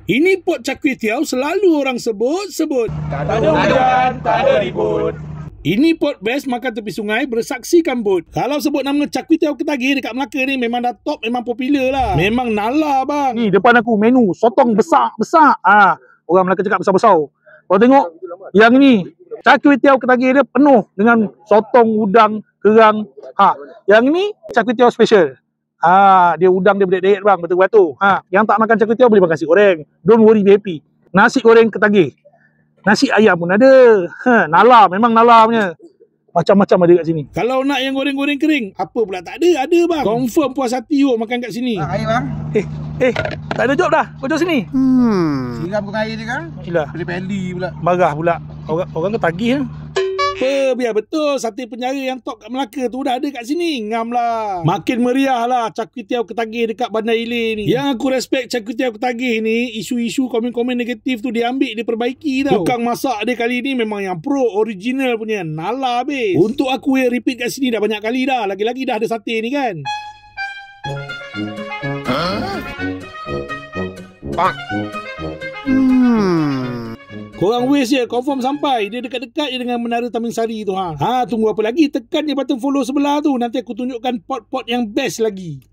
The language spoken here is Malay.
Ini pot Char Kway Teow selalu orang sebut. Tak ada hujan, tak ada ribut. Ini pot best makan tepi sungai bersaksi kambut. Kalau sebut nama Char Kway Teow Ketagih dekat Melaka ni memang dah top, memang popular lah. Memang nala bang. Ni depan aku menu sotong besar-besar. Orang Melaka cakap besar-besar. Kau tengok yang ni Char Kway Teow Ketagih dia penuh dengan sotong, udang, kerang. Yang ni Char Kway Teow special. Dia udang dia berdek-dek bang, betul-betul. Yang tak makan Char Kway Teow boleh makan nasi goreng. Don't worry, be happy. Nasi goreng Ketagih. Nasi ayam pun ada. Nala, memang nala punya. Macam-macam ada kat sini. Kalau nak yang goreng-goreng kering, apa pula tak ada? Ada bang. Confirm puas hati you makan kat sini. Air bang. Tak ada job dah. Kau job sini. Siram kau air dia kan. Gila. Peli-peli pula. Marah pula. Orang Ketagih Biar betul sate penjara yang top kat Melaka tu dah ada kat sini. Ngam lah. Makin meriah lah Char Kway Teow Ketagih dekat Bandar Ilir ni. Yang aku respect Char Kway Teow Ketagih ni, isu-isu komen-komen negatif tu dia ambil, dia perbaiki tau. Tukang masak dia kali ni memang yang pro, original punya. Nala habis. Untuk aku yang repeat kat sini dah banyak kali dah. Lagi-lagi dah ada sate ni kan. Korang waste je, confirm sampai. Dia dekat-dekat je dengan Menara Taman Sari tu. Tunggu apa lagi? Tekan je button follow sebelah tu. Nanti aku tunjukkan pot-pot yang best lagi.